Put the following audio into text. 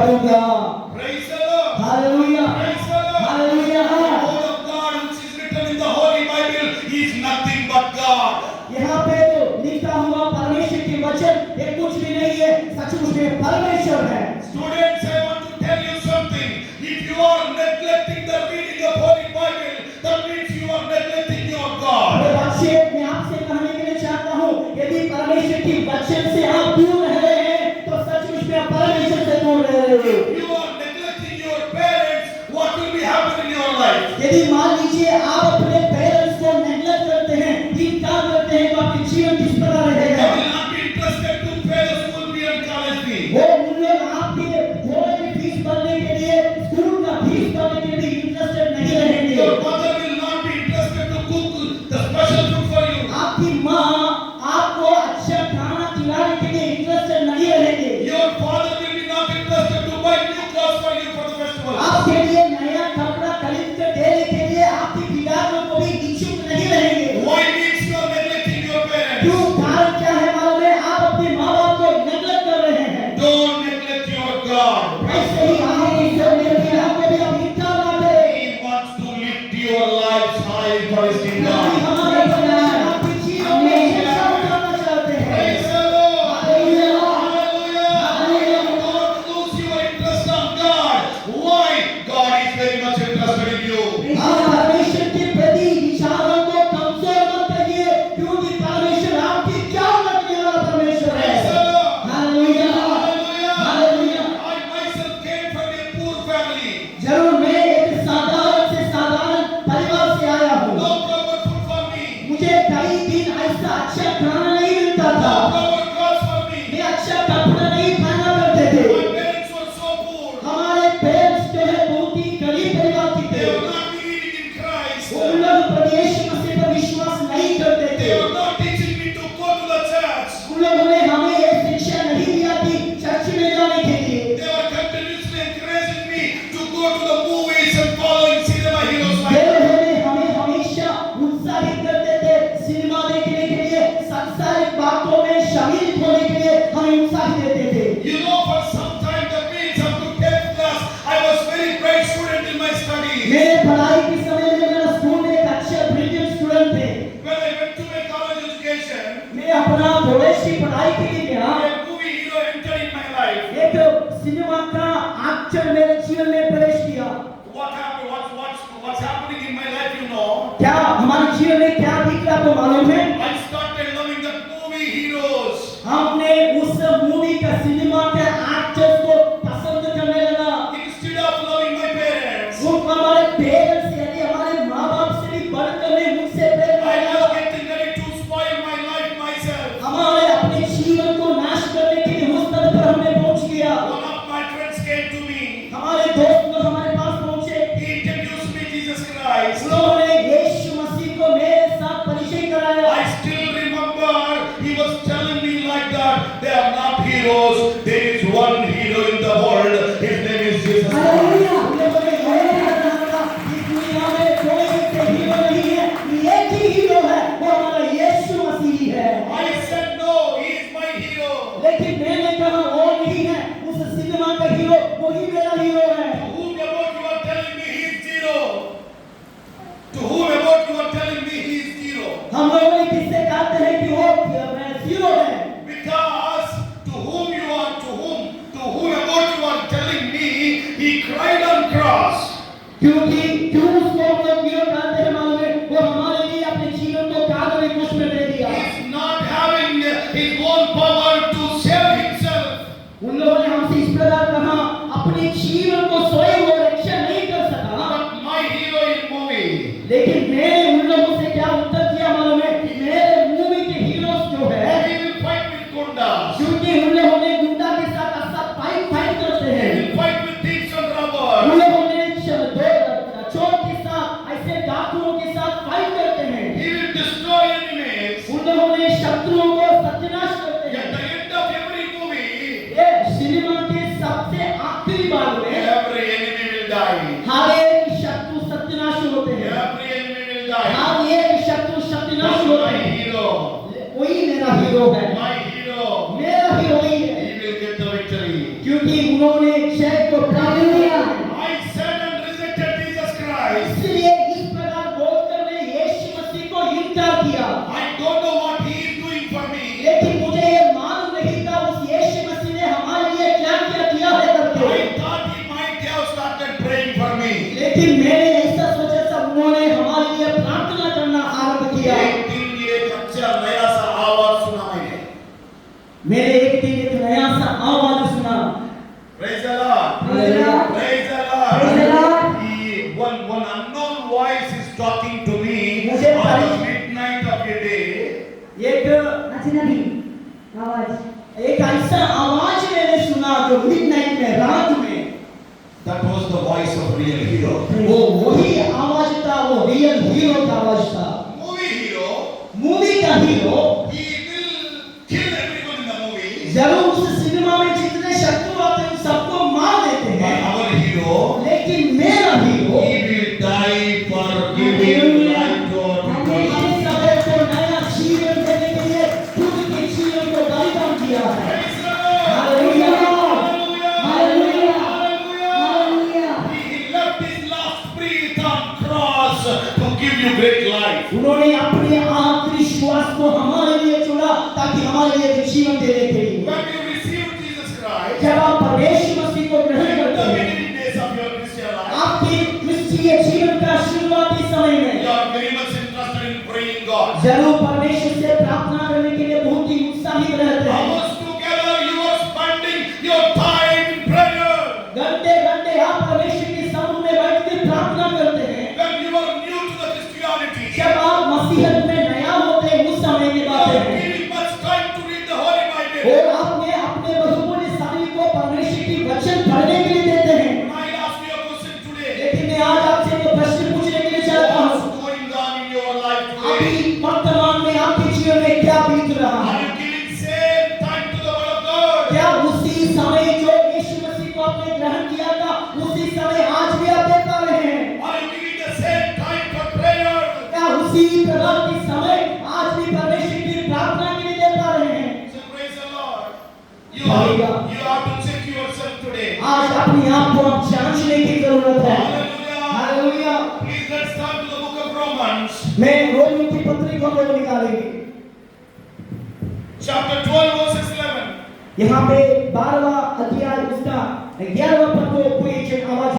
करूंगा। Praise the Lord. Hallelujah, Praise the Lord. Hallelujah. The word of God which is written in the Holy Bible is nothing but God. यहाँ पे जो लिखा हुआ परमेश्वर की वचन ये कुछ भी नहीं है, सचमुच में परमेश्वर है। Students, I want to tell you something. If you are neglecting the reading of Holy Bible, that means you are neglecting your God. बच्चे, मैं आपसे कहने के लिए चाहता हूँ, यदि परमेश्वर की वचन से आप दूर रह रहे हैं, तो सचमुच में आप परमेश्वर से दूर रह रहे हो। You are neglecting your parents, what will be happening in your life? यदि मान लीजिए आप अपने पेरेंट्स को नेगलेक्ट करते हैं, इनकार करते हैं, तो आपके जीवन किस प्रकार They रहेगा? will not be interested to pay the school fee and college fee. वो मूल्य आपके थोड़े की फीस भरने के लिए, स्कूल का फीस भरने के लिए इंटरेस्टेड नहीं रहेंगे। Your mother will not be interested to cook the special food for you. आपकी माँ आपको अच्छा खाना खिलाने के लिए इंटरेस्टेड नहीं रहेंगे। Your father will be not interested to buy new clothes for you for the festival. आपके लिए नया कपड़ा खरीद कर देने के लिए आपके पिताओं को भी इच्छुक नहीं रहेंगे। Why means you are neglecting your parents? क्यों? कारण क्या है मालूम है? आप अपने माँ बाप को नेगलेक्ट कर रहे हैं। Don't neglect your God. ऐसे ही आप ईश्वर ने भी आपको भी आप इनकार ना करें। He wants to lift your lives high for His kingdom. हमारे परमेश्वर आपके जीवन में शिक्षा उतारना चाहते हैं। Praise the Lord. Hallelujah, Hallelujah. Hallelujah. Don't lose your interest on God. Why? God is very much interested in you. आप परमेश्वर के प्रति विचारों को कमजोर मत करिए, क्योंकि परमेश्वर आपकी क्या रखने वाला परमेश्वर है। Praise the Lord. Hallelujah, Hallelujah. Hallelujah. I myself came from a poor family. जरूर मैं एक साधारण से साधारण परिवार से आया हूँ। No proper food for me. मुझे कई दिन ऐसा अच्छा खाना नहीं मिलता No था। proper clothes for me. मैं अच्छा कपड़ा नहीं पहना करते थे। My parents were so poor. हमारे पेरेंट्स जो है बहुत ही गरीब परिवार के They थे। were not believing in Christ. उन लोग प्रभु यीशु मसीह पर विश्वास नहीं करते थे। They were not teaching me to go to the church. उन लोगों ने हमें ये शिक्षा नहीं दिया कि चर्च में जाने के लिए। They were continuously encouraging me to go to the movies and following cinema heroes way like that. लोग हमें हमेशा उत्साहित करते थे सिनेमा देखने के लिए, सांसारिक बातों में शामिल होने के लिए हमें उत्साहित देते थे। You know, for some time, the means up to 10th class, I was very bright student in my studies. मेरे पढ़ाई के समय में मेरा स्कूल में एक अच्छा ब्रिलियंट स्टूडेंट थे। When I went to my college education, मैं अपना कॉलेज की पढ़ाई के लिए गया। a movie hero entered in my life. एक सिनेमा का एक्टर मेरे जीवन में प्रवेश किया। What happened? What's happening in my life? You know, क्या हमारे जीवन में क्या दिख रहा आपको मालूम है? I started loving the movie heroes. हमने उस मूवी का सिनेमा के एक्टर्स को पसंद करने लगा। Instead of loving my parents, वो हमारे पेरेंट्स यानी हमारे माँ बाप से भी बढ़कर मैं मुझसे प्रेम I किया। was getting ready to spoil my life myself. हमारे अपने जीवन को नाश करने के लिए उस स्तर पर हमने पहुंच गया। One of my friends came to me. हमारे दोस्त लोग हमारे पास पहुंचे। He introduced me Jesus Christ. उन्होंने यीशु मसीह को मेरे साथ परिचय कराया। I still remember he was telling me like that. They are not heroes. There is one hero in the world. His name is Jesus Christ. Hallelujah. उन्होंने ये कहा था, इस दुनिया में कोई भी हीरो नहीं है, एक ही हीरो है, वो हमारा यीशु मसीह है। I said no, he is my hero. लेकिन मैंने कहा वो नहीं है, उस सिनेमा का हीरो वही मेरा हीरो है। To whom about you are telling me he is zero? To whom about you are telling me he is zero? हम लोगों ने किससे कहते हैं कि वो हीरो है? Because to whom about you are telling me he cried on cross. क्योंकि क्यों उसको हम लोग हीरो कहते हैं मालूम है? वो हमारे लिए अपने जीवन को कागज में कुछ में दे दिया। He is not having his own power to save himself. उन लोगों ने हमसे इस प्रकार कहा, अपने जीवन को स्वयं वो रक्षा नहीं कर सका। But my hero in movie. लेकिन मैंने उन लोगों से क्या उत्तर दिया मालूम है? कि मेरे मूवी के हीरोज जो है, He will fight with gundas. क्योंकि उन लोगों ने गुंडा के साथ फाइट करते He हैं। will fight with thieves and उन robbers. लोगों ने चोर के साथ, ऐसे डाकुओं के साथ फाइट करते हैं। He will destroy enemies. उन लोगों ने शत्रुओं को सत्यानाश करते At हैं। the end of every movie, ये सिनेमा के सबसे आखिरी भाग में every enemy will die. हर एक शत्रु सत्यानाश होते हैं। Every enemy will die. हर एक शत्रु सत्यानाश But होते my हैं। hero, वही मेरा हीरो है, my hero, मेरा हीरो ही है, he will get the victory. क्योंकि उन्होंने जय को प्राप्त किया। I said and rejected Jesus Christ. इसलिए इस प्रकार बोलकर मैं यीशु मसीह को इनकार किया। I don't know what he is doing for me. लेकिन मुझे ये मालूम नहीं था उस यीशु मसीह ने हमारे लिए क्या क्या किया है करके। I thought he might have started praying for me. लेकिन मैंने ऐसा सोचा था उन्होंने हमारे लिए प्रार्थना करना आरंभ किया। एक दिन एक अच्छा नया सा आवाज सुना मैंने। मैंने एक दिन एक नया सा आवाज सुना। Praise the Lord. Praise the Lord. Praise the Lord. Praise the Lord. One unknown voice is talking to me मुझे on the midnight of a day. एक अजनबी आवाज, एक ऐसा आवाज मैंने सुना जो मिडनाइट में, रात में। That was the voice of real hero. वो वही आवाज था, वो रियल हीरो का आवाज था। Movie hero. मूवी का hero He will kill everyone in the movie. जरूर उस सिनेमा में जितने शत्रु आते हैं सबको मार देते But हैं, our hero, लेकिन मेरा hero he will die for giving life to our people. हम सबको को नया जीवन देने के लिए खुद के जीवन को बलिदान किया है। Praise the Lord. Hallelujah, Hallelujah. Hallelujah. He left his last breath on cross to give you great life. उन्होंने अपने आखिरी श्वास को हमारे लिए छोड़ा ताकि हमारे लिए जीवन देने के लिए। When you receive Jesus Christ, जब आप परमेश्वर मसीह को ग्रहण in करते the हैं, beginning days of your Christian life, आपके क्रिस्तीय जीवन का शुरुआती समय you में are very much interested in praying God. जरूर परमेश्वर से प्रार्थना करने के लिए बहुत ही उत्साहित रहते हैं। Almost together you are spending your time in prayer. घंटे घंटे आप परमेश्वर के समुख में बैठ के प्रार्थना करते हैं। When you are new to the Christianity, जब आप मसीहत में नया होते हैं उस समय की you बात are है। giving much time to read the Holy Bible. और आपने अपने बहुमूल्य समय को परमेश्वर की वचन पढ़ने के लिए देते हैं। When I ask you a question today, लेकिन मैं आज आपसे एक प्रश्न पूछने के लिए चाहता हूँ, what's going on in your life अभी today? वर्तमान में आपके जीवन में क्या बीत रहा Are है? you giving same time to the Word of God? क्या उसी समय जो यीशु मसीह को आपने ग्रहण किया था उसी समय आज भी आप दे पा रहे हैं? Are you giving the same time for prayer? क्या उसी प्रकार के समय आज भी परमेश्वर की प्रार्थना के लिए दे पा रहे हैं? So praise the Lord. You have to check yourself today. आज अपने आप को आप जांचने की जरूरत है। Hallelujah. Hallelujah. Please let's turn to the book of Romans, मैं रोमियो की पत्री को हम निकालेंगे। chapter 12, verses 11. यहाँ पे 12वां अध्याय उसका 11वां पद को कोई आवाज